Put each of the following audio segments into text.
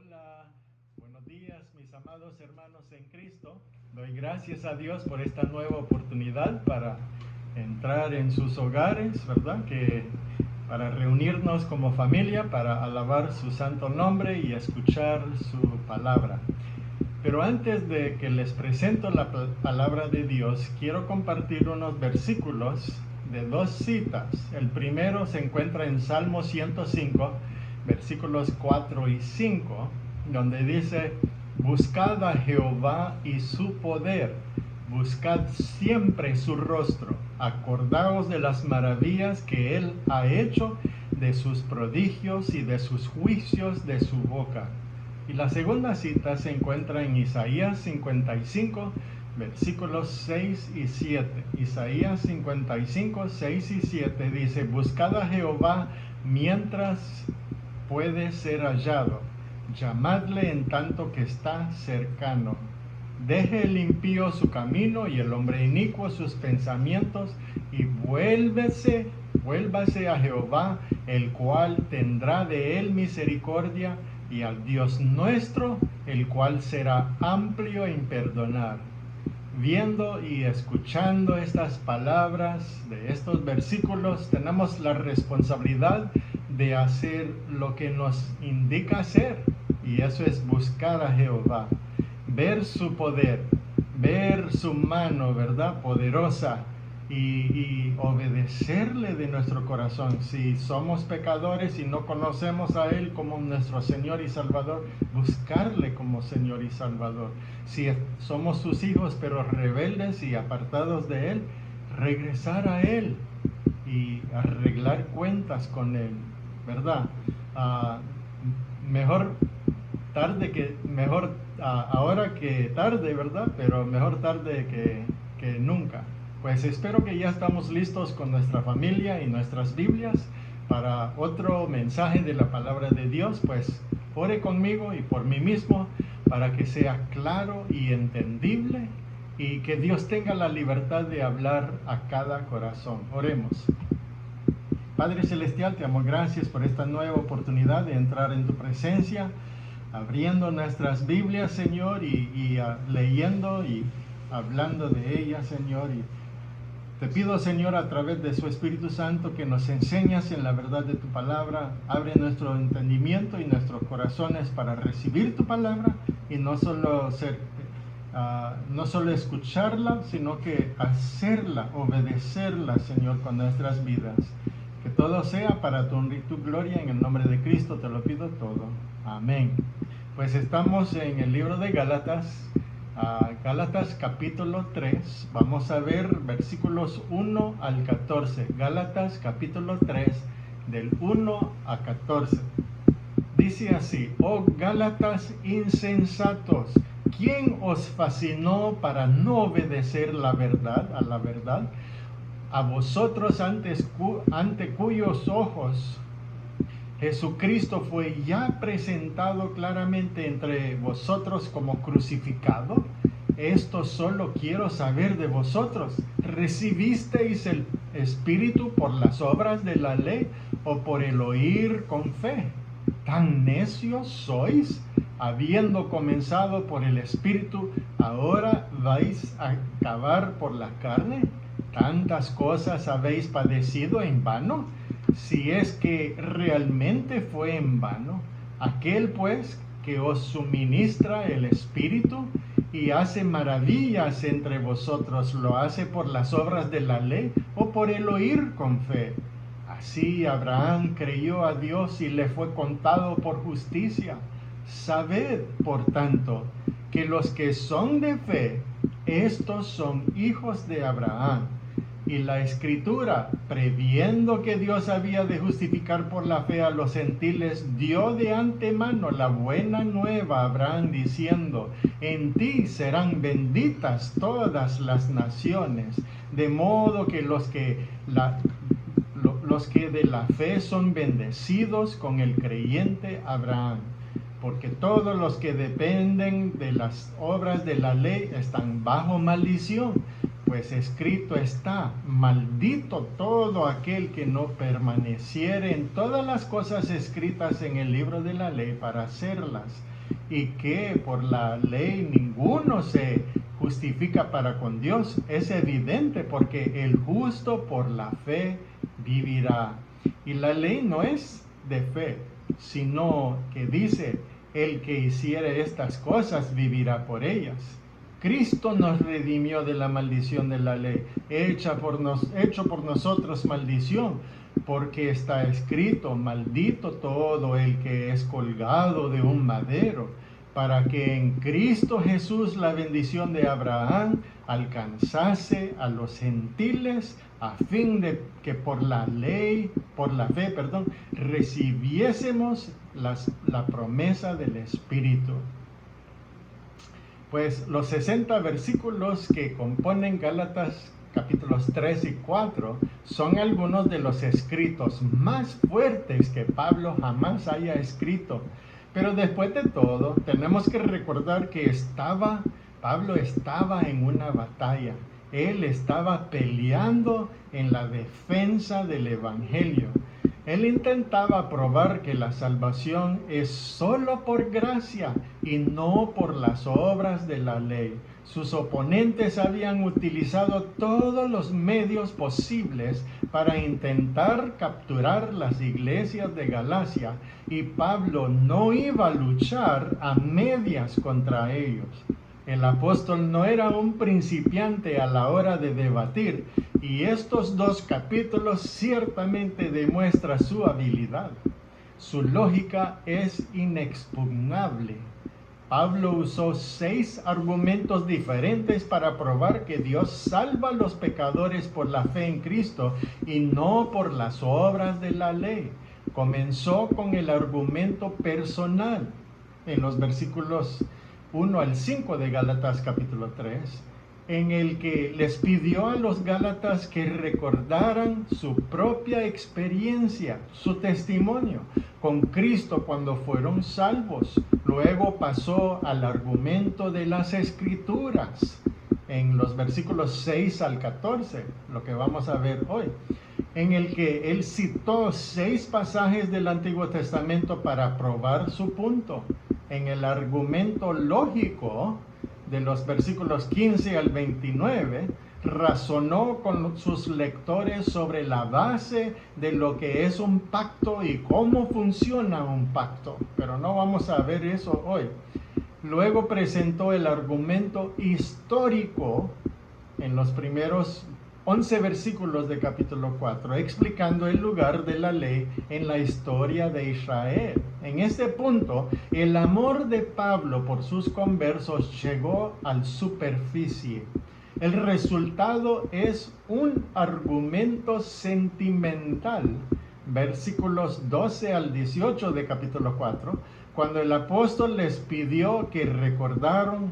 Hola, buenos días mis amados hermanos en Cristo. Doy gracias a Dios por esta nueva oportunidad para entrar en sus hogares, ¿verdad? Para reunirnos como familia, para alabar su santo nombre y escuchar su palabra. Pero antes de que les presento la palabra de Dios, quiero compartir unos versículos de dos citas. El primero se encuentra en Salmo 105, versículos 4 y 5, donde dice: buscad a Jehová y su poder, buscad siempre su rostro, acordaos de las maravillas que él ha hecho, de sus prodigios y de sus juicios de su boca. Y la segunda cita se encuentra en Isaías 55, versículos 6 y 7. Isaías 55, 6 y 7 dice: buscad a Jehová mientras puede ser hallado, llamadle en tanto que está cercano. Deje el impío su camino y el hombre inicuo sus pensamientos, y vuélvase a Jehová, el cual tendrá de él misericordia, y al Dios nuestro, el cual será amplio en perdonar. Viendo y escuchando estas palabras de estos versículos, tenemos la responsabilidad de hacer lo que nos indica hacer, y eso es buscar a Jehová, ver su poder, ver su mano, ¿verdad?, poderosa, y obedecerle de nuestro corazón. Si somos pecadores y no conocemos a Él como nuestro Señor y Salvador, buscarle como Señor y Salvador. Si somos sus hijos pero rebeldes y apartados de Él, regresar a Él y arreglar cuentas con Él, ¿verdad? Mejor ahora que tarde, ¿verdad? Pero mejor tarde que nunca. Pues espero que ya estamos listos con nuestra familia y nuestras Biblias para otro mensaje de la palabra de Dios. Pues ore conmigo y por mí mismo para que sea claro y entendible, y que Dios tenga la libertad de hablar a cada corazón. Oremos. Padre Celestial, te damos gracias por esta nueva oportunidad de entrar en tu presencia, abriendo nuestras Biblias, Señor, y leyendo y hablando de ellas, Señor. Y te pido, Señor, a través de su Espíritu Santo, que nos enseñas en la verdad de tu palabra. Abre nuestro entendimiento y nuestros corazones para recibir tu palabra, y no solo escucharla, sino que hacerla, obedecerla, Señor, con nuestras vidas. Que todo sea para tu honra y tu gloria. En el nombre de Cristo te lo pido todo. Amén. Pues estamos en el libro de Gálatas, Gálatas capítulo 3. Vamos a ver versículos 1 al 14. Gálatas capítulo 3, del 1 a 14. Dice así: oh Gálatas insensatos, ¿quién os fascinó para no obedecer a la verdad? A vosotros ante cuyos ojos Jesucristo fue ya presentado claramente entre vosotros como crucificado. Esto solo quiero saber de vosotros: ¿recibisteis el Espíritu por las obras de la ley o por el oír con fe? ¿Tan necios sois? Habiendo comenzado por el Espíritu, ¿ahora vais a acabar por la carne? ¿Tantas cosas habéis padecido en vano? Si es que realmente fue en vano. Aquel pues que os suministra el Espíritu y hace maravillas entre vosotros, ¿lo hace por las obras de la ley o por el oír con fe? Así Abraham creyó a Dios y le fue contado por justicia. Sabed, por tanto, que los que son de fe, estos son hijos de Abraham. Y la Escritura, previendo que Dios había de justificar por la fe a los gentiles, dio de antemano la buena nueva a Abraham, diciendo: en ti serán benditas todas las naciones. De modo que los que de la fe son bendecidos con el creyente Abraham. Porque todos los que dependen de las obras de la ley están bajo maldición, Pues escrito está: maldito todo aquel que no permaneciere en todas las cosas escritas en el libro de la ley para hacerlas, y que por la ley ninguno se justifica para con Dios. Es evidente, porque el justo por la fe vivirá. Y la ley no es de fe, sino que dice: el que hiciere estas cosas vivirá por ellas. Cristo nos redimió de la maldición de la ley, hecho por nosotros maldición, porque está escrito: maldito todo el que es colgado de un madero, para que en Cristo Jesús la bendición de Abraham alcanzase a los gentiles, a fin de que por la fe, recibiésemos la promesa del Espíritu. Pues los 60 versículos que componen Gálatas capítulos 3 y 4 son algunos de los escritos más fuertes que Pablo jamás haya escrito. Pero después de todo, tenemos que recordar que Pablo estaba en una batalla. Él estaba peleando en la defensa del Evangelio. Él intentaba probar que la salvación es solo por gracia y no por las obras de la ley. Sus oponentes habían utilizado todos los medios posibles para intentar capturar las iglesias de Galacia, y Pablo no iba a luchar a medias contra ellos. El apóstol no era un principiante a la hora de debatir, y estos 2 capítulos ciertamente demuestran su habilidad. Su lógica es inexpugnable. Pablo usó 6 argumentos diferentes para probar que Dios salva a los pecadores por la fe en Cristo y no por las obras de la ley. Comenzó con el argumento personal en los versículos 1 al 5 de Gálatas capítulo 3, en el que les pidió a los gálatas que recordaran su propia experiencia, su testimonio con Cristo cuando fueron salvos. Luego pasó al argumento de las Escrituras en los versículos 6 al 14, lo que vamos a ver hoy, en el que él citó 6 pasajes del Antiguo Testamento para probar su punto. En el argumento lógico de los versículos 15 al 29, razonó con sus lectores sobre la base de lo que es un pacto y cómo funciona un pacto, pero no vamos a ver eso hoy. Luego presentó el argumento histórico en los primeros 11 versículos de capítulo 4, explicando el lugar de la ley en la historia de Israel. En este punto, el amor de Pablo por sus conversos llegó a la superficie. El resultado es un argumento sentimental, versículos 12 al 18 de capítulo 4, cuando el apóstol les pidió que recordaran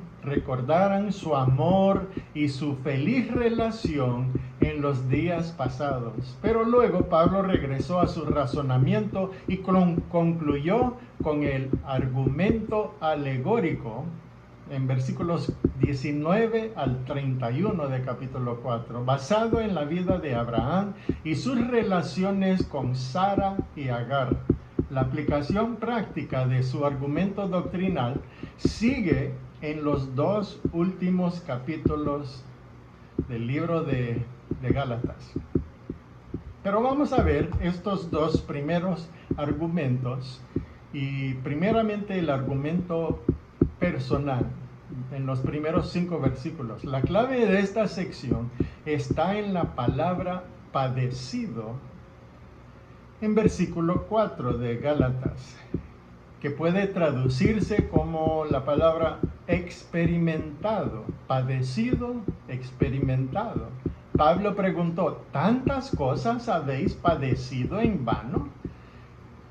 su amor y su feliz relación en los días pasados. Pero luego Pablo regresó a su razonamiento y concluyó con el argumento alegórico en versículos 19 al 31 de capítulo 4, basado en la vida de Abraham y sus relaciones con Sara y Agar. La aplicación práctica de su argumento doctrinal sigue en los 2 últimos capítulos del libro de Gálatas. Pero vamos a ver estos 2 primeros argumentos, y primeramente el argumento personal en los primeros 5 versículos. La clave de esta sección está en la palabra padecido en versículo 4 de Gálatas, que puede traducirse como la palabra experimentado, padecido, experimentado. Pablo preguntó: ¿tantas cosas habéis padecido en vano?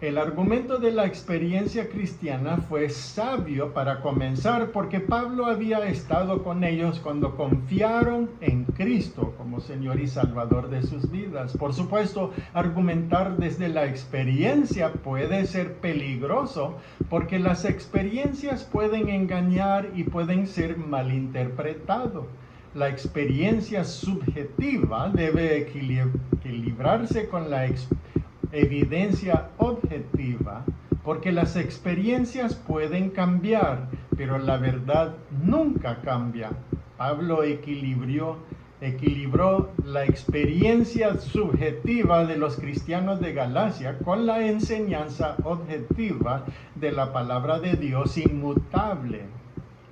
El argumento de la experiencia cristiana fue sabio para comenzar, porque Pablo había estado con ellos cuando confiaron en Cristo como Señor y Salvador de sus vidas. Por supuesto, argumentar desde la experiencia puede ser peligroso, porque las experiencias pueden engañar y pueden ser malinterpretadas. la experiencia subjetiva debe equilibrarse con la evidencia objetiva, porque las experiencias pueden cambiar, pero la verdad nunca cambia. Pablo equilibró la experiencia subjetiva de los cristianos de Galacia con la enseñanza objetiva de la palabra de Dios inmutable.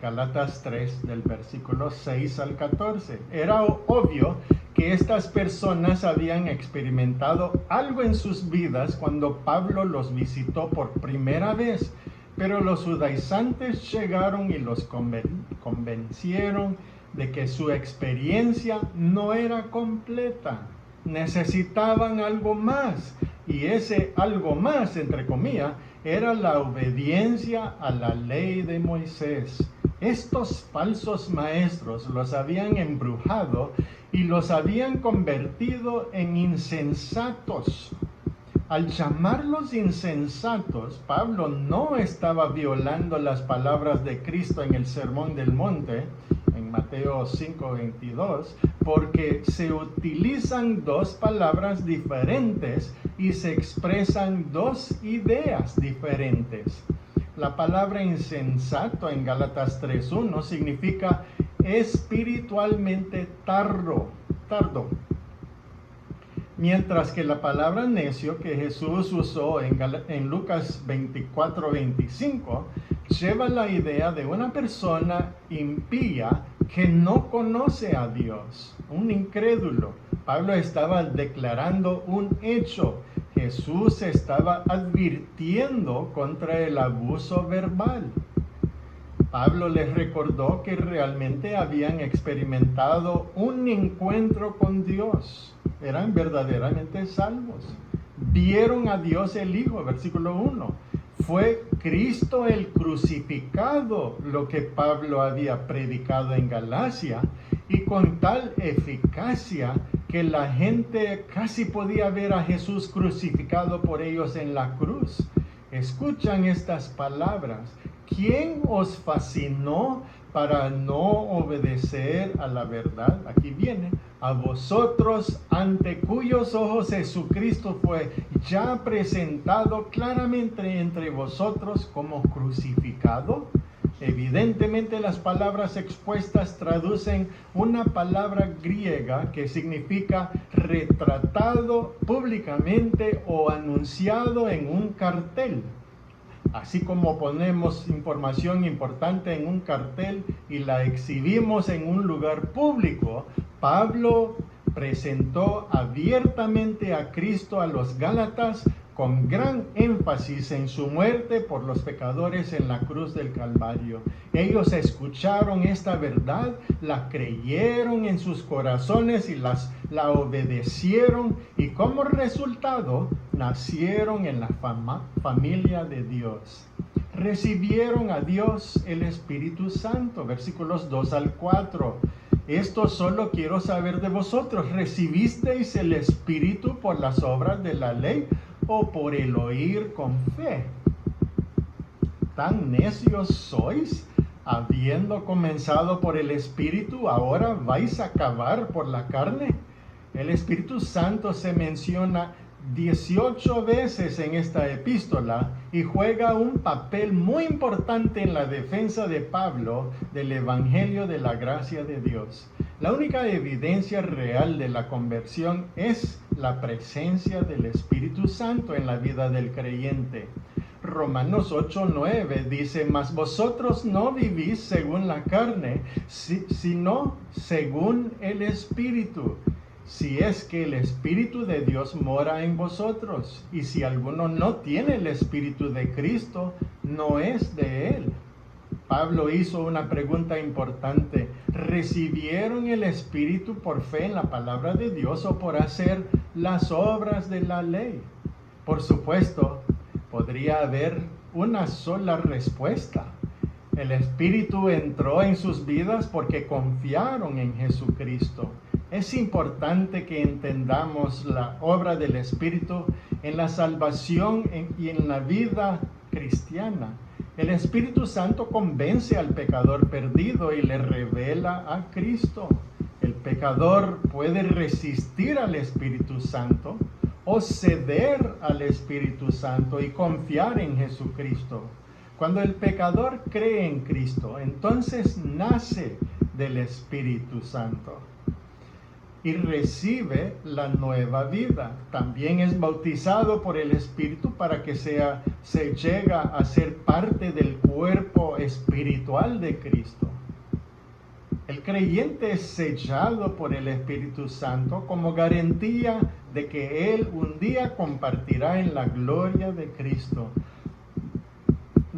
Gálatas 3, del versículo 6 al 14. Era obvio que estas personas habían experimentado algo en sus vidas cuando Pablo los visitó por primera vez, pero los judaizantes llegaron y los convencieron de que su experiencia no era completa. Necesitaban algo más, y ese algo más, entre comillas, era la obediencia a la ley de Moisés. Estos falsos maestros los habían embrujado y los habían convertido en insensatos. Al llamarlos insensatos, Pablo no estaba violando las palabras de Cristo en el Sermón del Monte, en Mateo 5:22, porque se utilizan dos palabras diferentes y se expresan dos ideas diferentes. La palabra insensato en Gálatas 3:1 significa espiritualmente tardo, mientras que la palabra necio que Jesús usó en Lucas 24:25 lleva la idea de una persona impía que no conoce a Dios, un incrédulo. Pablo estaba declarando un hecho. Jesús estaba advirtiendo contra el abuso verbal. Pablo les recordó que realmente habían experimentado un encuentro con Dios. Eran verdaderamente salvos. Vieron a Dios el Hijo, versículo 1. Fue Cristo el crucificado lo que Pablo había predicado en Galacia, y con tal eficacia que la gente casi podía ver a Jesús crucificado por ellos en la cruz. Escuchan estas palabras. ¿Quién os fascinó para no obedecer a la verdad? Aquí viene. A vosotros, ante cuyos ojos Jesucristo fue ya presentado claramente entre vosotros como crucificado. Evidentemente las palabras expuestas traducen una palabra griega que significa retratado públicamente o anunciado en un cartel. Así como ponemos información importante en un cartel y la exhibimos en un lugar público, Pablo presentó abiertamente a Cristo a los Gálatas con gran énfasis en su muerte por los pecadores en la cruz del Calvario. Ellos escucharon esta verdad, la creyeron en sus corazones y la obedecieron, y como resultado nacieron en la familia de Dios. Recibieron a Dios el Espíritu Santo, versículos 2 al 4. Esto solo quiero saber de vosotros. ¿Recibisteis el Espíritu por las obras de la ley o por el oír con fe? ¿Tan necios sois? Habiendo comenzado por el Espíritu, ¿ahora vais a acabar por la carne? El Espíritu Santo se menciona 18 veces en esta epístola y juega un papel muy importante en la defensa de Pablo del Evangelio de la gracia de Dios. La única evidencia real de la conversión es la presencia del Espíritu Santo en la vida del creyente. Romanos 8:9 dice: mas vosotros no vivís según la carne, sino según el Espíritu. Si es que el Espíritu de Dios mora en vosotros, y si alguno no tiene el Espíritu de Cristo, no es de él. Pablo hizo una pregunta importante. ¿Recibieron el Espíritu por fe en la palabra de Dios o por hacer las obras de la ley? Por supuesto, podría haber una sola respuesta. El Espíritu entró en sus vidas porque confiaron en Jesucristo. Es importante que entendamos la obra del Espíritu en la salvación y en la vida cristiana. El Espíritu Santo convence al pecador perdido y le revela a Cristo. El pecador puede resistir al Espíritu Santo o ceder al Espíritu Santo y confiar en Jesucristo. Cuando el pecador cree en Cristo, entonces nace del Espíritu Santo y recibe la nueva vida. También es bautizado por el Espíritu para que se llega a ser parte del cuerpo espiritual de Cristo. El creyente es sellado por el Espíritu Santo como garantía de que él un día compartirá en la gloria de Cristo.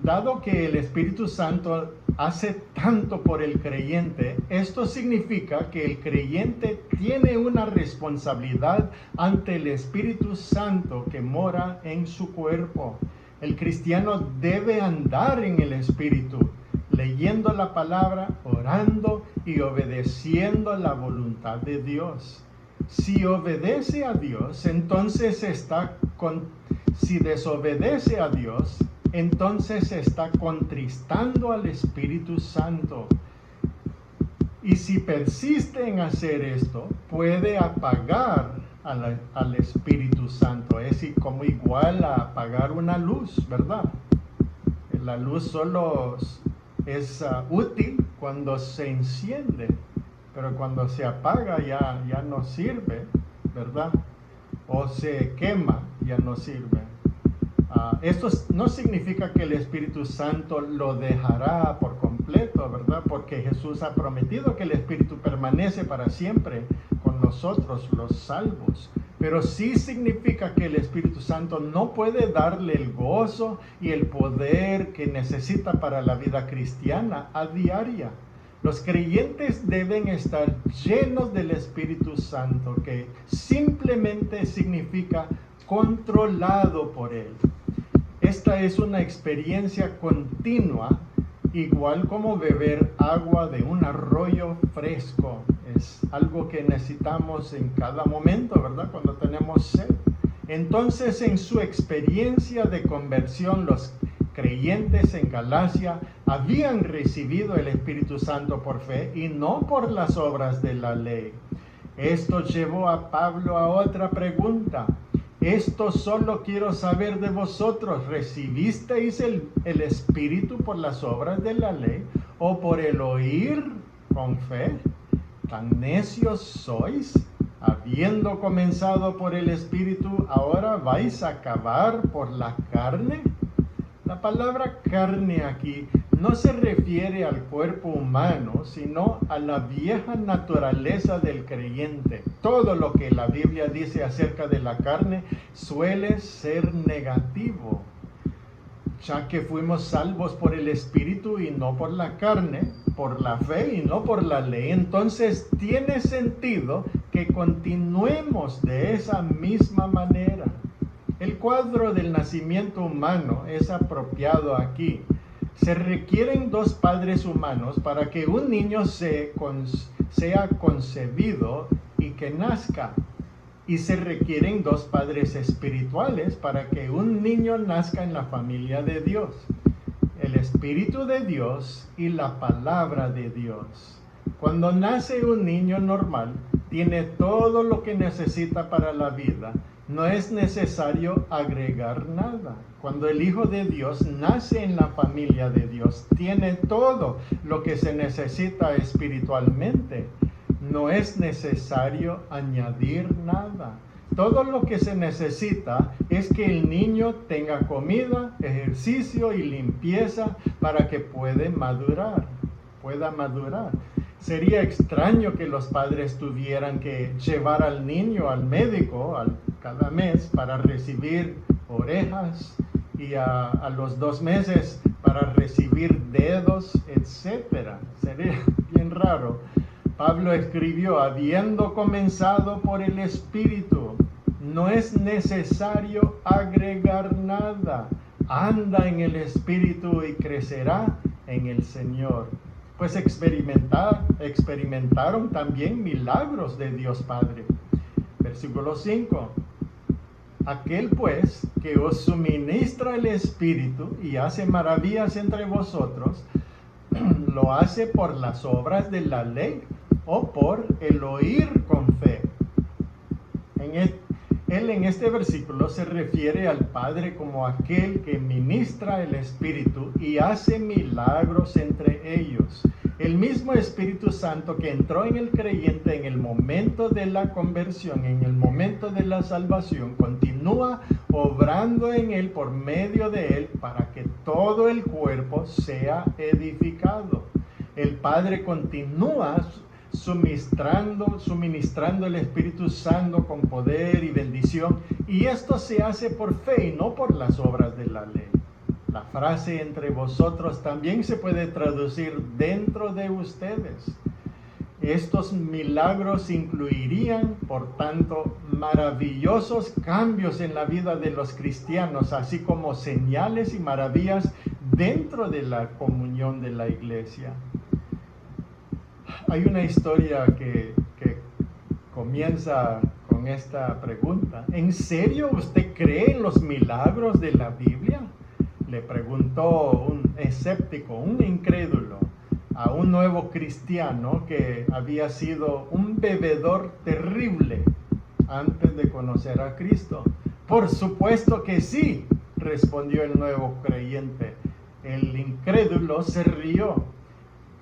Dado que el Espíritu Santo hace tanto por el creyente, esto significa que el creyente tiene una responsabilidad ante el Espíritu Santo que mora en su cuerpo. El cristiano debe andar en el Espíritu, leyendo la palabra, orando y obedeciendo la voluntad de Dios. Si obedece a Dios, entonces si desobedece a Dios, entonces está contristando al Espíritu Santo. Y si persiste en hacer esto, puede apagar al Espíritu Santo. Es como igual a apagar una luz, ¿verdad? La luz solo es útil cuando se enciende, pero cuando se apaga ya no sirve, ¿verdad? O se quema, ya no sirve. Esto no significa que el Espíritu Santo lo dejará por completo, ¿verdad? Porque Jesús ha prometido que el Espíritu permanece para siempre con nosotros, los salvos. Pero sí significa que el Espíritu Santo no puede darle el gozo y el poder que necesita para la vida cristiana a diaria. Los creyentes deben estar llenos del Espíritu Santo, que simplemente significa controlado por Él. Esta es una experiencia continua, igual como beber agua de un arroyo fresco. Es algo que necesitamos en cada momento, ¿verdad? Cuando tenemos sed. Entonces, en su experiencia de conversión, los creyentes en Galacia habían recibido el Espíritu Santo por fe y no por las obras de la ley. Esto llevó a Pablo a otra pregunta. Esto solo quiero saber de vosotros, ¿recibisteis el Espíritu por las obras de la ley o por el oír con fe? ¿Tan necios sois? Habiendo comenzado por el Espíritu, ¿ahora vais a acabar por la carne? La palabra carne aquí no se refiere al cuerpo humano, sino a la vieja naturaleza del creyente. Todo lo que la Biblia dice acerca de la carne suele ser negativo, ya que fuimos salvos por el Espíritu y no por la carne, por la fe y no por la ley. Entonces tiene sentido que continuemos de esa misma manera. El cuadro del nacimiento humano es apropiado aquí. Se requieren dos padres humanos para que un niño sea concebido y que nazca. Y se requieren dos padres espirituales para que un niño nazca en la familia de Dios. El Espíritu de Dios y la palabra de Dios. Cuando nace un niño normal, tiene todo lo que necesita para la vida. No es necesario agregar nada. Cuando el Hijo de Dios nace en la familia de Dios, tiene todo lo que se necesita espiritualmente. No es necesario añadir nada. Todo lo que se necesita es que el niño tenga comida, ejercicio y limpieza para que pueda madurar. Sería extraño que los padres tuvieran que llevar al niño al médico cada mes para recibir orejas y a los 2 meses para recibir dedos, etc. Sería bien raro. Pablo escribió, habiendo comenzado por el Espíritu, no es necesario agregar nada. Anda en el Espíritu y crecerá en el Señor. Pues experimentaron también milagros de Dios Padre. Versículo 5. Aquel pues que os suministra el Espíritu y hace maravillas entre vosotros, ¿lo hace por las obras de la ley o por el oír con fe. Él en este versículo se refiere al Padre como aquel que ministra el Espíritu y hace milagros entre ellos. El mismo Espíritu Santo que entró en el creyente en el momento de la conversión, en el momento de la salvación, continúa obrando en él por medio de él para que todo el cuerpo sea edificado. El Padre continúa suministrando el Espíritu Santo con poder y bendición, y esto se hace por fe y no por las obras de la ley. La frase entre vosotros también se puede traducir dentro de ustedes. Estos milagros incluirían, por tanto, maravillosos cambios en la vida de los cristianos, así como señales y maravillas dentro de la comunión de la iglesia. Hay una historia que comienza con esta pregunta. ¿En serio usted cree en los milagros de la Biblia? Le preguntó un escéptico, un incrédulo, a un nuevo cristiano que había sido un bebedor terrible antes de conocer a Cristo. Por supuesto que sí, respondió el nuevo creyente. El incrédulo se rió.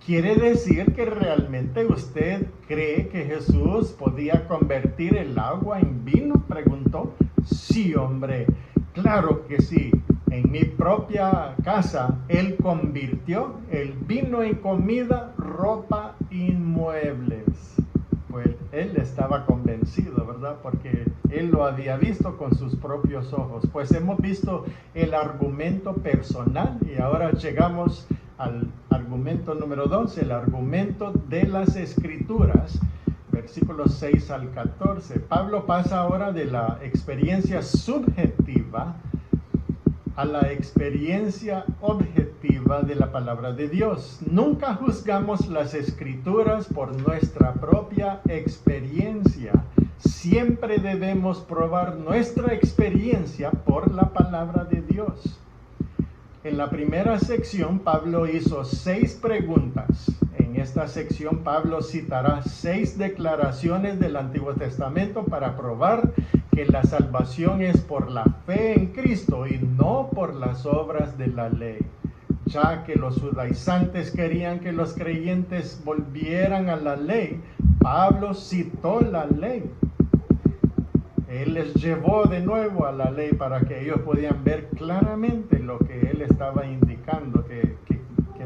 ¿Quiere decir que realmente usted cree que Jesús podía convertir el agua en vino?, preguntó. Sí, hombre, claro que sí. En mi propia casa, Él convirtió el vino en comida, ropa y muebles. Pues Él estaba convencido, ¿verdad? Porque Él lo había visto con sus propios ojos. Pues hemos visto el argumento personal y ahora llegamos al argumento número 2, el argumento de las Escrituras, versículos 6 al 14. Pablo pasa ahora de la experiencia subjetiva a la experiencia objetiva de la palabra de Dios. Nunca juzgamos las Escrituras por nuestra propia experiencia. Siempre debemos probar nuestra experiencia por la palabra de Dios. En la primera sección, Pablo hizo 6 preguntas. En esta sección, Pablo citará 6 declaraciones del Antiguo Testamento para probar que la salvación es por la fe en Cristo y no por las obras de la ley. Ya que los judaizantes querían que los creyentes volvieran a la ley, Pablo citó la ley. Él les llevó de nuevo a la ley para que ellos pudieran ver claramente lo que él estaba indicando, que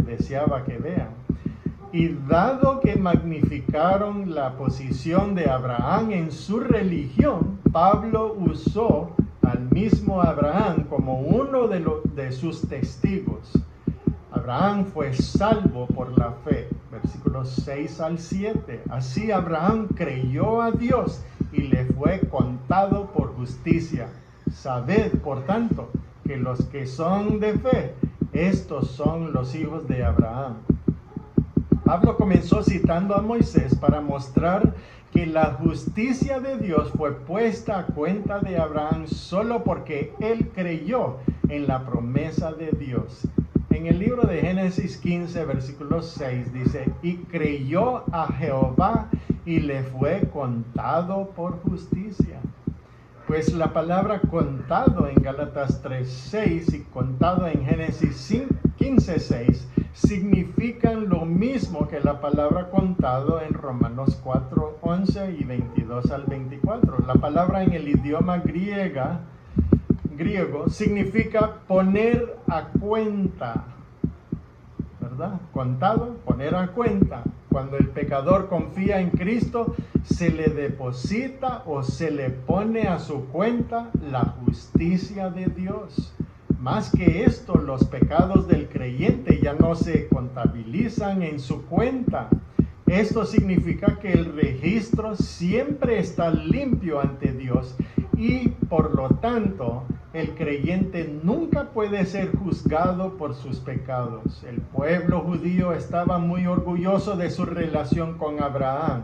deseaba que vean. Y dado que magnificaron la posición de Abraham en su religión, Pablo usó al mismo Abraham como uno de sus testigos. Abraham fue salvo por la fe, versículos 6 al 7. Así Abraham creyó a Dios y le fue contado por justicia. Sabed, por tanto, que los que son de fe, estos son los hijos de Abraham. Pablo comenzó citando a Moisés para mostrar que la justicia de Dios fue puesta a cuenta de Abraham solo porque él creyó en la promesa de Dios. En el libro de Génesis 15, versículo 6 dice, y creyó a Jehová y le fue contado por justicia. Pues la palabra contado en Gálatas 3:6 y contado en Génesis 15:6 significan lo mismo que la palabra contado en Romanos 4:11 y 22 al 24. La palabra en el idioma griego significa poner a cuenta, ¿verdad? Contado, poner a cuenta. Cuando el pecador confía en Cristo, se le deposita o se le pone a su cuenta la justicia de Dios. Más que esto, los pecados del creyente ya no se contabilizan en su cuenta. Esto significa que el registro siempre está limpio ante Dios y, por lo tanto, el creyente nunca puede ser juzgado por sus pecados. El pueblo judío estaba muy orgulloso de su relación con Abraham.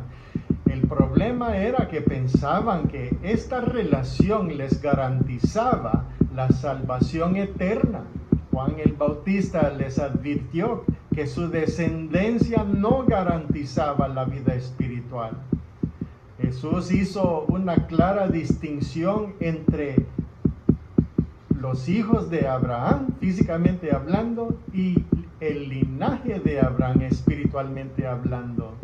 El problema era que pensaban que esta relación les garantizaba la salvación eterna. Juan el Bautista les advirtió que su descendencia no garantizaba la vida espiritual. Jesús hizo una clara distinción entre los hijos de Abraham, físicamente hablando, y el linaje de Abraham, espiritualmente hablando.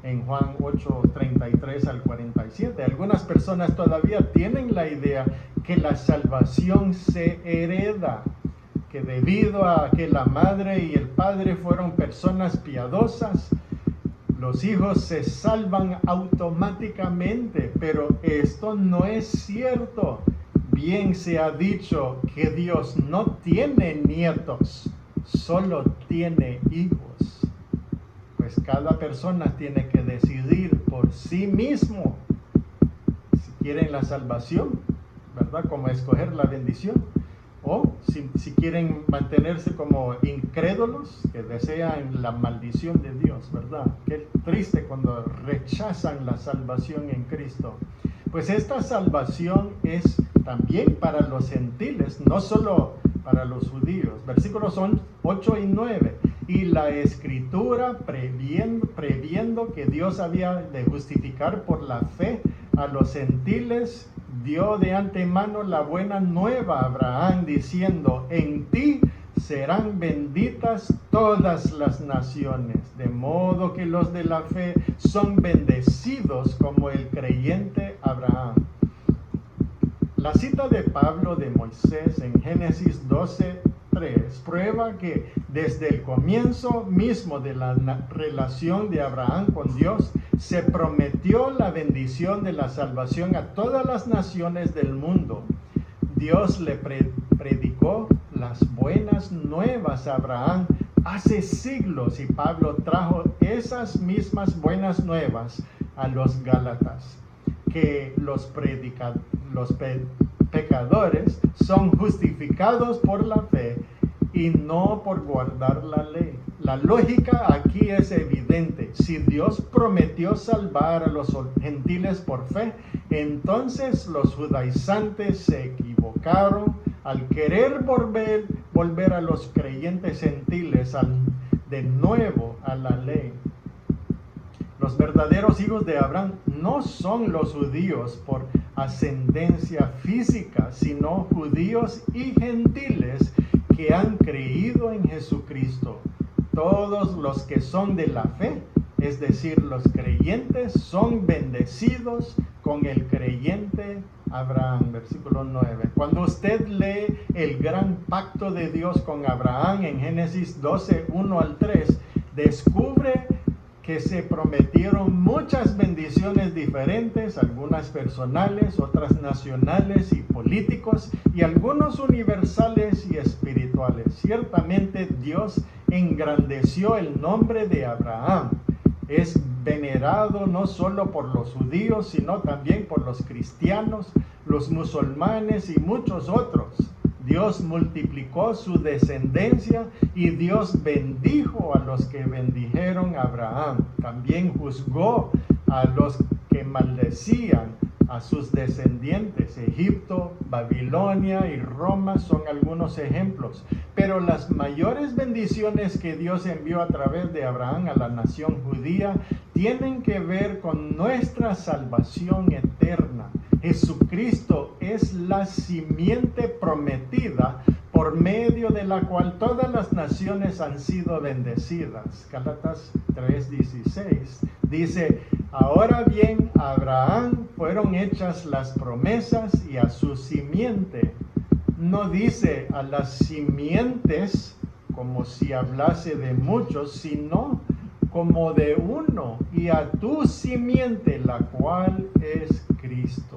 En Juan 8:33 al 47. Algunas personas todavía tienen la idea que la salvación se hereda, que debido a que la madre y el padre fueron personas piadosas, los hijos se salvan automáticamente, pero esto no es cierto. Bien se ha dicho que Dios no tiene nietos, solo tiene hijos. Pues cada persona tiene que decidir por sí mismo si quieren la salvación, ¿verdad? Como escoger la bendición, o si quieren mantenerse como incrédulos que desean la maldición de Dios, ¿verdad? Qué triste cuando rechazan la salvación en Cristo. Pues esta salvación es también para los gentiles, no solo para los judíos. Versículos 8 y 9. Y la Escritura, previendo que Dios había de justificar por la fe a los gentiles, dio de antemano la buena nueva a Abraham, diciendo: en ti serán benditas todas las naciones, de modo que los de la fe son bendecidos como el creyente Abraham. La cita de Pablo de Moisés en Génesis 12:3 prueba que desde el comienzo mismo de la relación de Abraham con Dios se prometió la bendición de la salvación a todas las naciones del mundo. Dios le predicó las buenas nuevas a Abraham hace siglos, y Pablo trajo esas mismas buenas nuevas a los Gálatas, que los pecadores son justificados por la fe y no por guardar la ley. La lógica aquí es evidente. Si Dios prometió salvar a los gentiles por fe, entonces los judaizantes se equivocaron al querer volver a los creyentes gentiles de nuevo a la ley. Los verdaderos hijos de Abraham no son los judíos por ascendencia física, sino judíos y gentiles que han creído en Jesucristo. Todos los que son de la fe, es decir, los creyentes, son bendecidos con el creyente Abraham. Versículo 9. Cuando usted lee el gran pacto de Dios con Abraham en Génesis 12:1 al 3, descubre que se prometieron muchas bendiciones diferentes, algunas personales, otras nacionales y políticos, y algunos universales y espirituales. Ciertamente Dios engrandeció el nombre de Abraham. Es venerado no solo por los judíos, sino también por los cristianos, los musulmanes y muchos otros. Dios multiplicó su descendencia y Dios bendijo a los que bendijeron a Abraham. También juzgó a los que maldecían a sus descendientes. Egipto, Babilonia y Roma son algunos ejemplos. Pero las mayores bendiciones que Dios envió a través de Abraham a la nación judía tienen que ver con nuestra salvación eterna. Jesucristo es la simiente prometida por medio de la cual todas las naciones han sido bendecidas. Gálatas 3:16 dice: ahora bien, a Abraham fueron hechas las promesas y a su simiente. No dice a las simientes como si hablase de muchos, sino como de uno, y a tu simiente, la cual es Cristo.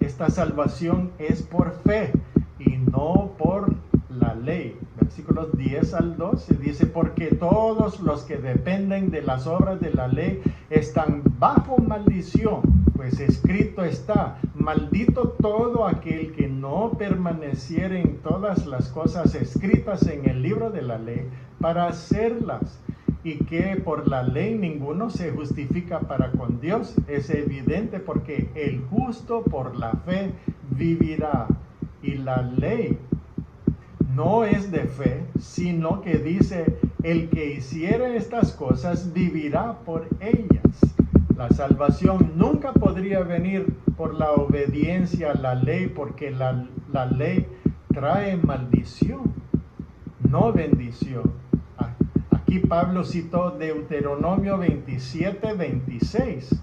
Esta salvación es por fe y no por la ley. Versículos 10 al 12 dice: porque todos los que dependen de las obras de la ley están bajo maldición, pues escrito está: maldito todo aquel que no permaneciere en todas las cosas escritas en el libro de la ley para hacerlas. Y que por la ley ninguno se justifica para con Dios, es evidente, porque el justo por la fe vivirá. Y la ley no es de fe, sino que dice: el que hiciere estas cosas vivirá por ellas. La salvación nunca podría venir por la obediencia a la ley, porque la ley trae maldición, no bendición. Aquí Pablo citó Deuteronomio 27:26.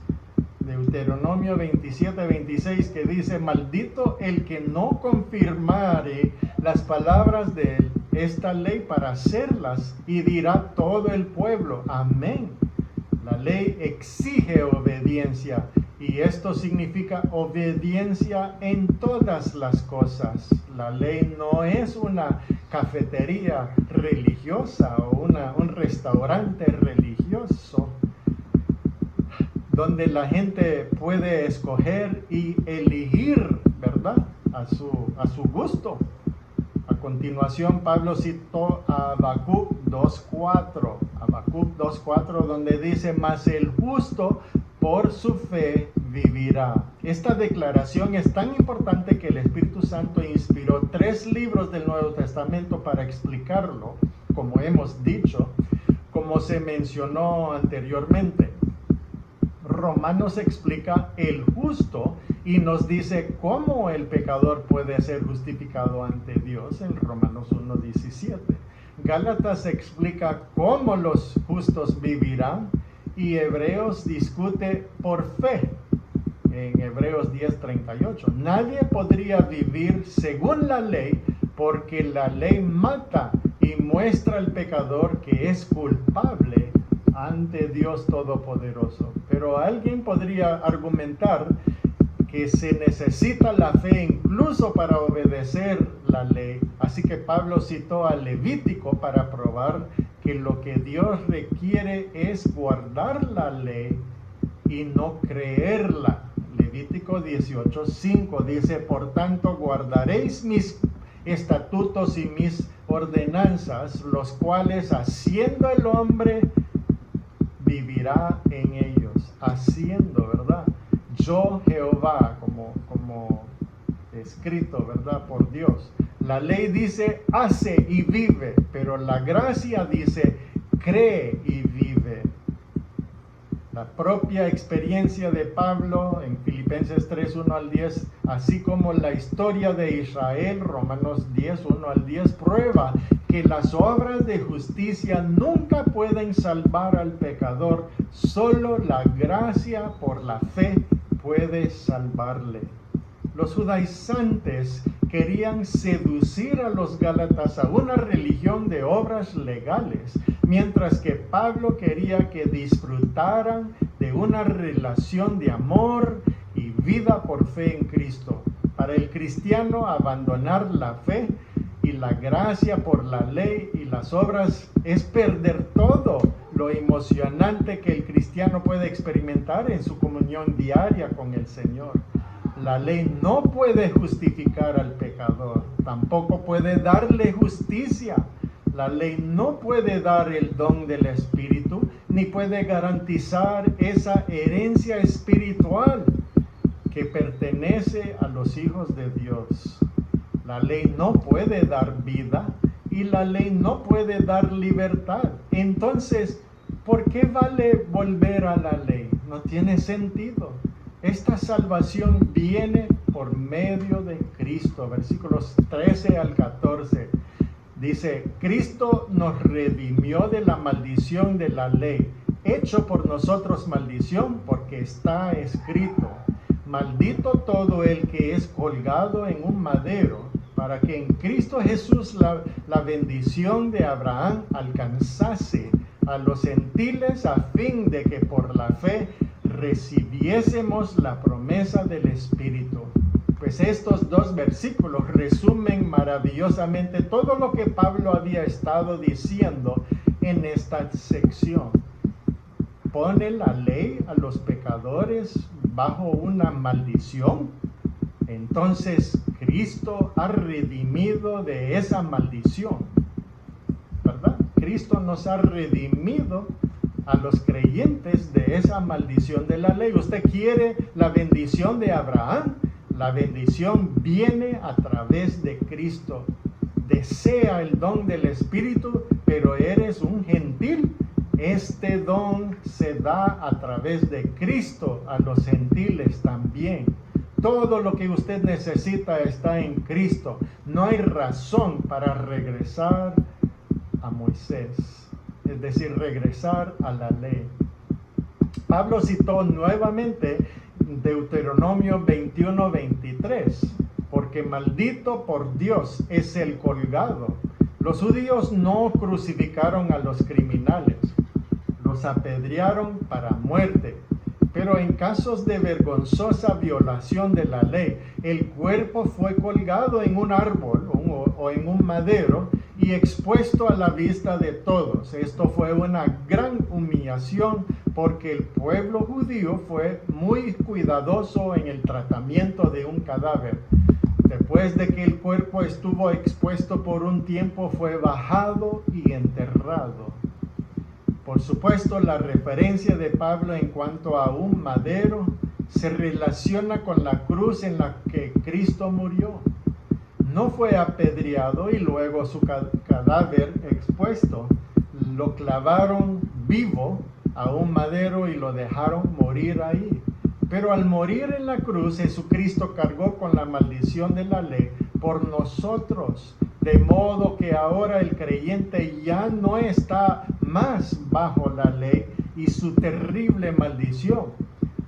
Deuteronomio 27:26, que dice: maldito el que no confirmare las palabras de esta ley para hacerlas, y dirá todo el pueblo, amén. La ley exige obediencia, y esto significa obediencia en todas las cosas. La ley no es una cafetería religiosa o un restaurante religioso donde la gente puede escoger y elegir, ¿verdad?, a su gusto. A continuación, Pablo citó a Habacuc 2:4, donde dice: mas el justo por su fe vivirá. Esta declaración es tan importante que el Espíritu Santo inspiró 3 libros del Nuevo Testamento para explicarlo, como hemos dicho, como se mencionó anteriormente. Romanos explica el justo y nos dice cómo el pecador puede ser justificado ante Dios en Romanos 1:17. Gálatas explica cómo los justos vivirán, y Hebreos discute por fe en Hebreos 10:38. Nadie podría vivir según la ley, porque la ley mata y muestra al pecador que es culpable ante Dios Todopoderoso. Pero alguien podría argumentar que se necesita la fe incluso para obedecer la ley. Así que Pablo citó a Levítico para probar que lo que Dios requiere es guardar la ley y no creerla. Levítico 18:5 dice: por tanto guardaréis mis estatutos y mis ordenanzas, los cuales haciendo el hombre vivirá en ellos. Haciendo, ¿verdad? Yo Jehová, como escrito, ¿verdad?, por Dios. La ley dice hace y vive, pero la gracia dice cree y vive. La propia experiencia de Pablo en Filipenses 3:1-10, así como la historia de Israel, Romanos 10:1-10, prueba que las obras de justicia nunca pueden salvar al pecador. Solo la gracia por la fe puede salvarle. Los judaizantes querían seducir a los gálatas a una religión de obras legales, mientras que Pablo quería que disfrutaran de una relación de amor y vida por fe en Cristo. Para el cristiano, abandonar la fe y la gracia por la ley y las obras es perder todo lo emocionante que el cristiano puede experimentar en su comunión diaria con el Señor. La ley no puede justificar al pecador, tampoco puede darle justicia. La ley no puede dar el don del Espíritu, ni puede garantizar esa herencia espiritual que pertenece a los hijos de Dios. La ley no puede dar vida y la ley no puede dar libertad. Entonces, ¿por qué vale volver a la ley? No tiene sentido. Esta salvación viene por medio de Cristo. Versículos 13-14. Dice: Cristo nos redimió de la maldición de la ley, hecho por nosotros maldición, porque está escrito: maldito todo el que es colgado en un madero, para que en Cristo Jesús la bendición de Abraham alcanzase a los gentiles, a fin de que por la fe recibiésemos la promesa del Espíritu. Pues estos 2 versículos resumen maravillosamente todo lo que Pablo había estado diciendo en esta sección. ¿Pone la ley a los pecadores bajo una maldición? Entonces Cristo ha redimido de esa maldición, ¿verdad? Cristo nos ha redimido a los creyentes de esa maldición de la ley. ¿Usted quiere la bendición de Abraham? La bendición viene a través de Cristo. Desea el don del Espíritu, pero eres un gentil. Este don se da a través de Cristo a los gentiles también. Todo lo que usted necesita está en Cristo. No hay razón para regresar a Moisés, es decir, regresar a la ley. Pablo citó nuevamente Deuteronomio 21:23, porque maldito por Dios es el colgado. Los judíos no crucificaron a los criminales, los apedrearon para muerte. Pero en casos de vergonzosa violación de la ley, el cuerpo fue colgado en un árbol o en un madero y expuesto a la vista de todos. Esto fue una gran humillación porque el pueblo judío fue muy cuidadoso en el tratamiento de un cadáver. Después de que el cuerpo estuvo expuesto por un tiempo, fue bajado y enterrado. Por supuesto, la referencia de Pablo en cuanto a un madero se relaciona con la cruz en la que Cristo murió. No fue apedreado y luego su cadáver expuesto. Lo clavaron vivo a un madero y lo dejaron morir ahí. Pero al morir en la cruz, Jesucristo cargó con la maldición de la ley por nosotros, de modo que ahora el creyente ya no está más bajo la ley y su terrible maldición.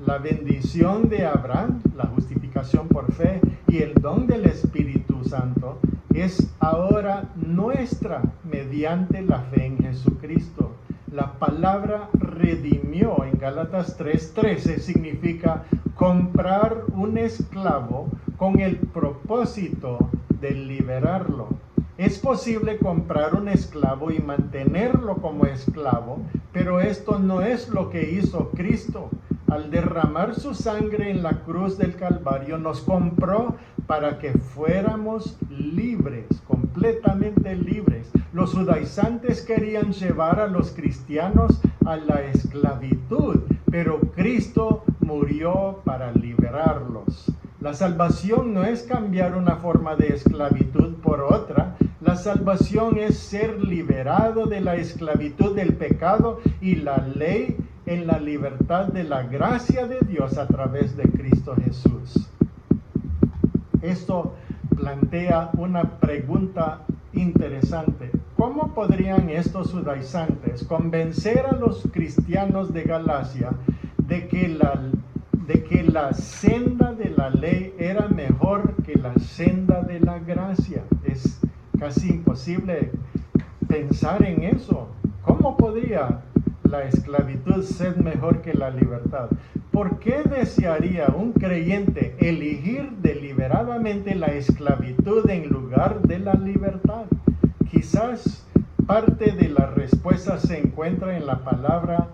La bendición de Abraham, la justificación por fe y el don del Espíritu Santo es ahora nuestra mediante la fe en Jesucristo. La palabra redimió en Gálatas 3:13 significa comprar un esclavo con el propósito de liberarlo. Es posible comprar un esclavo y mantenerlo como esclavo, pero esto no es lo que hizo Cristo. Al derramar su sangre en la cruz del Calvario, nos compró para que fuéramos libres, completamente libres. Los judaizantes querían llevar a los cristianos a la esclavitud, pero Cristo murió para liberarlos. La salvación no es cambiar una forma de esclavitud por otra. La salvación es ser liberado de la esclavitud del pecado y la ley en la libertad de la gracia de Dios a través de Cristo Jesús. Esto plantea una pregunta interesante. ¿Cómo podrían estos judaizantes convencer a los cristianos de Galacia de que la senda de la ley era mejor que la senda de la gracia? Es casi imposible pensar en eso. ¿Cómo podría la esclavitud ser mejor que la libertad? ¿Por qué desearía un creyente elegir deliberadamente la esclavitud en lugar de la libertad? Quizás parte de la respuesta se encuentra en la palabra,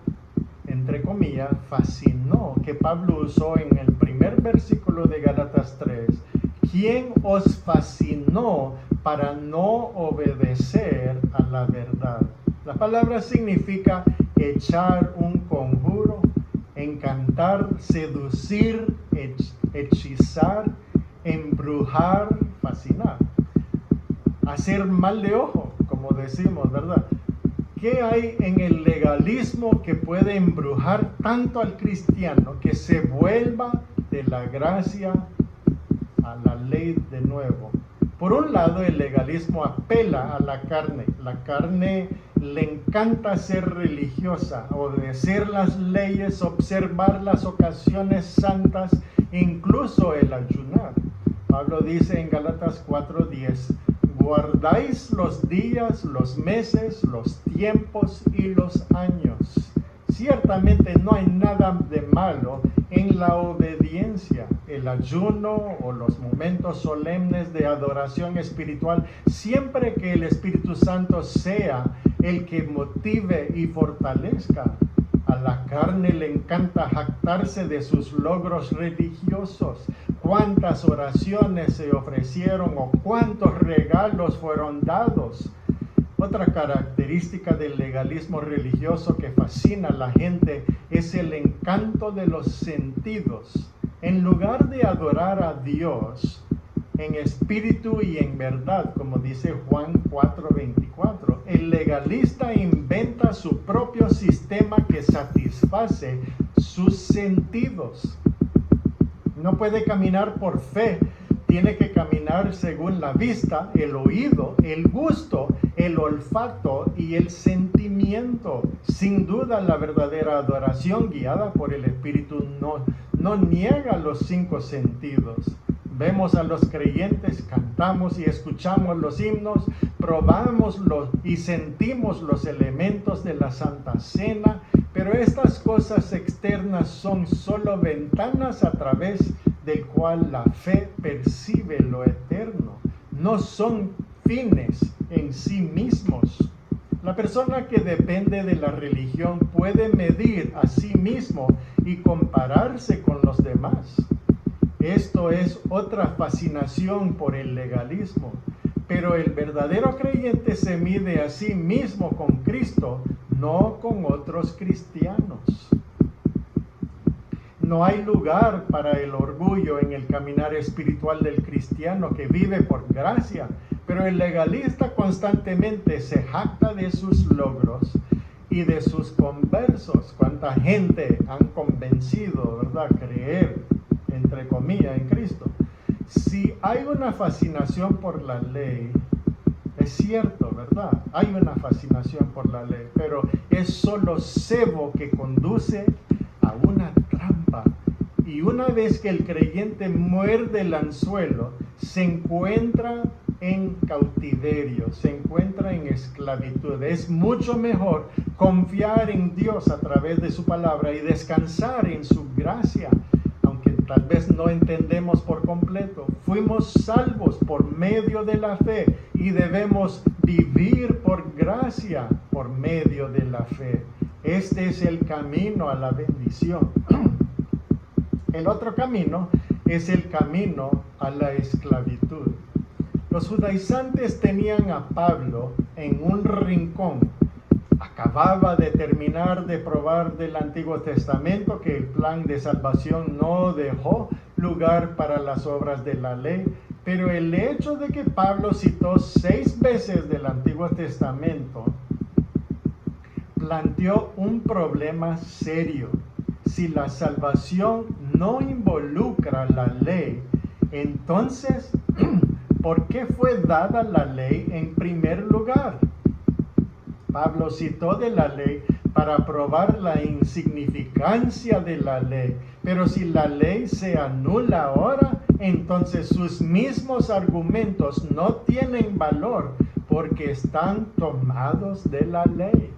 entre comillas, fascinó, que Pablo usó en el primer versículo de Gálatas 3. ¿Quién os fascinó para no obedecer a la verdad? La palabra significa echar un conjuro, encantar, seducir, hechizar, embrujar, fascinar. Hacer mal de ojo, como decimos, ¿verdad? ¿Qué hay en el legalismo que puede embrujar tanto al cristiano que se vuelva de la gracia a la ley de nuevo? Por un lado, el legalismo apela a la carne. La carne le encanta ser religiosa, obedecer las leyes, observar las ocasiones santas, incluso el ayunar. Pablo dice en Gálatas 4:10, guardáis los días, los meses, los tiempos y los años. Ciertamente no hay nada de malo en la obediencia, el ayuno o los momentos solemnes de adoración espiritual, siempre que el Espíritu Santo sea el que motive y fortalezca. A la carne le encanta jactarse de sus logros religiosos, cuántas oraciones se ofrecieron o cuántos regalos fueron dados. Otra característica del legalismo religioso que fascina a la gente es el encanto de los sentidos. En lugar de adorar a Dios en espíritu y en verdad, como dice Juan 4:24, el legalismo satisface sus sentidos. No puede caminar por fe, tiene que caminar según la vista, el oído, el gusto, el olfato y el sentimiento. Sin duda, la verdadera adoración guiada por el Espíritu no niega los 5 sentidos. Vemos a los creyentes, cantamos y escuchamos los himnos, probamos y sentimos los elementos de la Santa Cena, pero estas cosas externas son solo ventanas a través del cual la fe percibe lo eterno. No son fines en sí mismos. La persona que depende de la religión puede medir a sí mismo y compararse con los demás. Esto es otra fascinación por el legalismo, pero el verdadero creyente se mide a sí mismo con Cristo, no con otros cristianos. No hay lugar para el orgullo en el caminar espiritual del cristiano que vive por gracia, pero el legalista constantemente se jacta de sus logros y de sus conversos. ¿Cuánta gente han convencido, verdad, creer, entre comillas, en Cristo? Si hay una fascinación por la ley, es cierto, ¿verdad? Hay una fascinación por la ley, pero es solo cebo que conduce a una trampa. Y una vez que el creyente muerde el anzuelo, se encuentra en cautiverio, se encuentra en esclavitud. Es mucho mejor confiar en Dios a través de su palabra y descansar en su gracia, aunque tal vez no entendemos por completo. Fuimos salvos por medio de la fe y debemos vivir por gracia por medio de la fe. Este es el camino a la bendición. El otro camino es el camino a la esclavitud. Los judaizantes tenían a Pablo en un rincón. Acababa de terminar de probar del Antiguo Testamento que el plan de salvación no dejó lugar para las obras de la ley, pero el hecho de que Pablo citó 6 veces del Antiguo Testamento planteó un problema serio. Si la salvación no involucra la ley, entonces, ¿por qué fue dada la ley en primer lugar? Pablo citó de la ley para probar la insignificancia de la ley, pero si la ley se anula ahora, entonces sus mismos argumentos no tienen valor porque están tomados de la ley.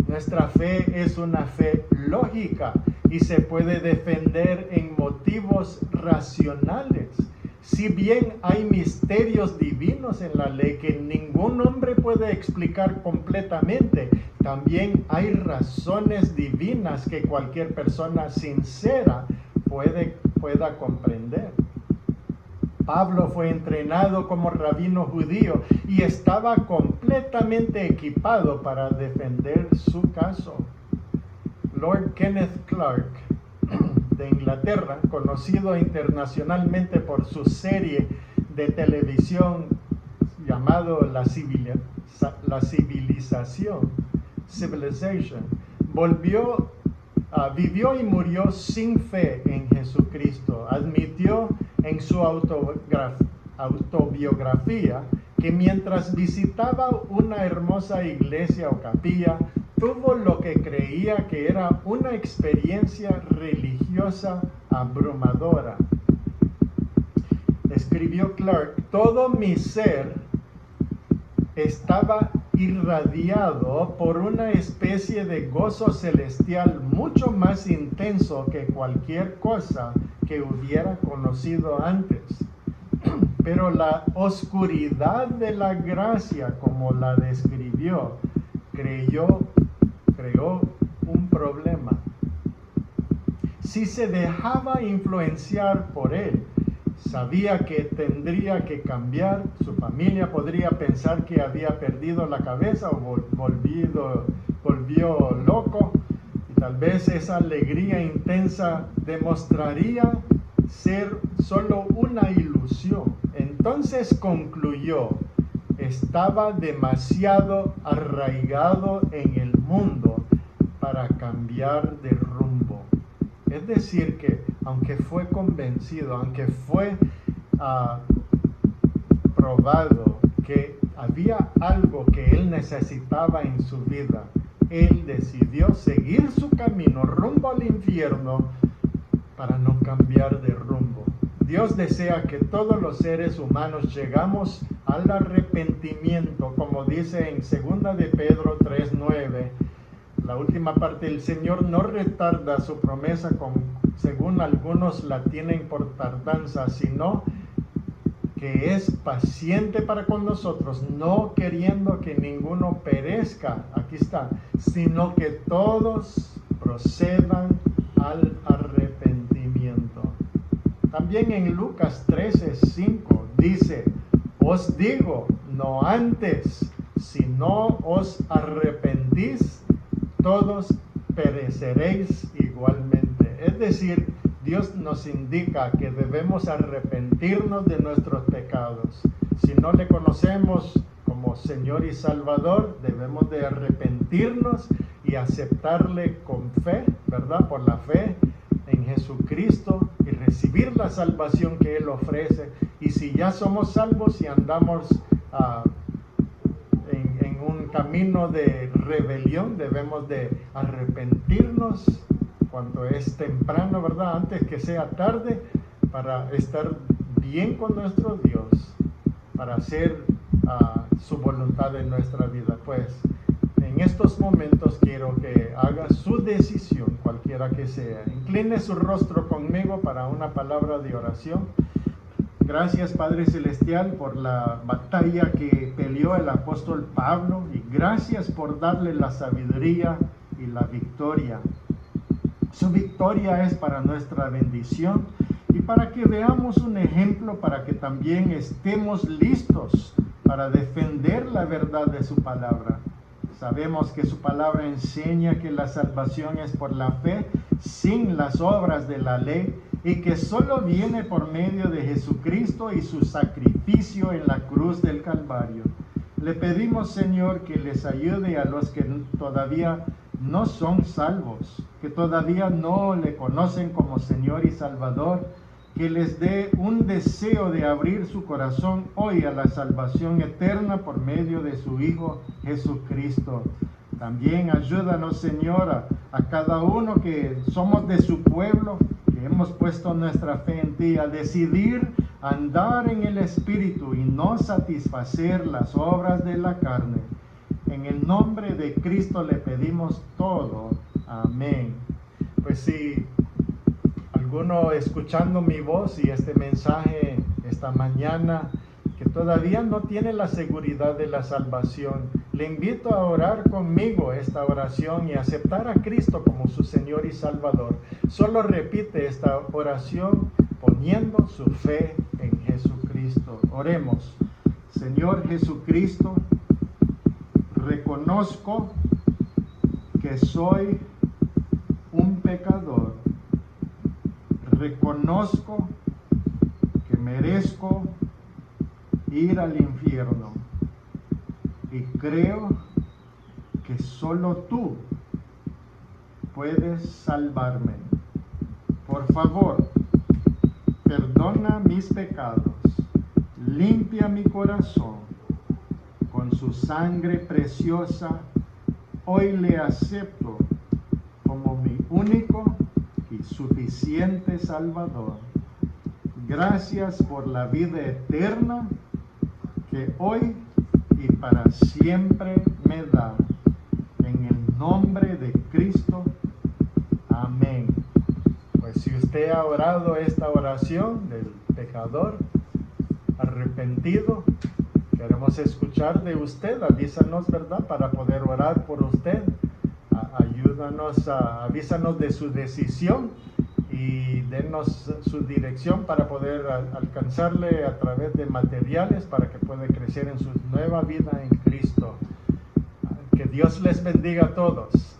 Nuestra fe es una fe lógica y se puede defender en motivos racionales. Si bien hay misterios divinos en la ley que ningún hombre puede explicar completamente, también hay razones divinas que cualquier persona sincera pueda comprender. Pablo fue entrenado como rabino judío y estaba completamente equipado para defender su caso. Lord Kenneth Clark de Inglaterra, conocido internacionalmente por su serie de televisión llamado La Civilización, Civilization, vivió y murió sin fe en Jesucristo. Admitió en su autobiografía que mientras visitaba una hermosa iglesia o capilla, tuvo lo que creía que era una experiencia religiosa abrumadora. Escribió Clark: todo mi ser estaba irradiado por una especie de gozo celestial mucho más intenso que cualquier cosa que hubiera conocido antes. Pero la oscuridad de la gracia, como la describió, creó un problema. Si se dejaba influenciar por él, sabía que tendría que cambiar. Su familia podría pensar que había perdido la cabeza o volvió loco, y tal vez esa alegría intensa demostraría ser solo una ilusión. Entonces concluyó: estaba demasiado arraigado en el mundo para cambiar de rumbo. rumbo. Es decir, que aunque fue convencido, aunque fue probado que había algo que él necesitaba en su vida, él decidió seguir su camino rumbo al infierno para no cambiar de rumbo. Dios desea que todos los seres humanos llegamos al arrepentimiento, como dice en 2 de Pedro 3:9. La última parte: el Señor no retarda su promesa, según algunos la tienen por tardanza, sino que es paciente para con nosotros, no queriendo que ninguno perezca, aquí está, sino que todos procedan al arrepentimiento. También en Lucas 13:5 dice: os digo, no antes, si no os arrepentís, todos pereceréis igualmente. Es decir, Dios nos indica que debemos arrepentirnos de nuestros pecados. Si no le conocemos como Señor y Salvador, debemos de arrepentirnos y aceptarle con fe, ¿verdad? Por la fe en Jesucristo y recibir la salvación que Él ofrece. Y si ya somos salvos y andamos en un camino de rebelión, debemos de arrepentirnos cuando es temprano, ¿verdad? Antes que sea tarde, para estar bien con nuestro Dios, para hacer su voluntad en nuestra vida. Pues en estos momentos quiero que haga su decisión, cualquiera que sea. Incline su rostro conmigo para una palabra de oración. Gracias, Padre Celestial, por la batalla que peleó el apóstol Pablo, y gracias por darle la sabiduría y la victoria. Su victoria es para nuestra bendición y para que veamos un ejemplo, para que también estemos listos para defender la verdad de su palabra. Sabemos que su palabra enseña que la salvación es por la fe, sin las obras de la ley, y que solo viene por medio de Jesucristo y su sacrificio en la cruz del Calvario. Le pedimos, Señor, que les ayude a los que todavía no son salvos, que todavía no le conocen como Señor y Salvador, que les dé un deseo de abrir su corazón hoy a la salvación eterna por medio de su Hijo Jesucristo. También ayúdanos, Señora, a cada uno que somos de su pueblo, que hemos puesto nuestra fe en ti, a decidir andar en el Espíritu y no satisfacer las obras de la carne. En el nombre de Cristo le pedimos todo. Amén. Pues si alguno escuchando mi voz y este mensaje esta mañana, que todavía no tiene la seguridad de la salvación, le invito a orar conmigo esta oración y aceptar a Cristo como su Señor y Salvador. Solo repite esta oración poniendo su fe en Jesucristo. Oremos. Señor Jesucristo, reconozco que soy un pecador. Reconozco que merezco ir al infierno. Y creo que solo tú puedes salvarme. Por favor, perdona mis pecados. Limpia mi corazón con su sangre preciosa. Hoy le acepto como mi único y suficiente Salvador. Gracias por la vida eterna que hoy y para siempre me da. En el nombre de Cristo. Amén. Pues si usted ha orado esta oración del pecador arrepentido, queremos escuchar de usted. Avísanos, ¿verdad?, para poder orar por usted. Ayúdanos, avísanos de su decisión y denos su dirección para poder alcanzarle a través de materiales para que pueda crecer en su nueva vida en Cristo. Que Dios les bendiga a todos.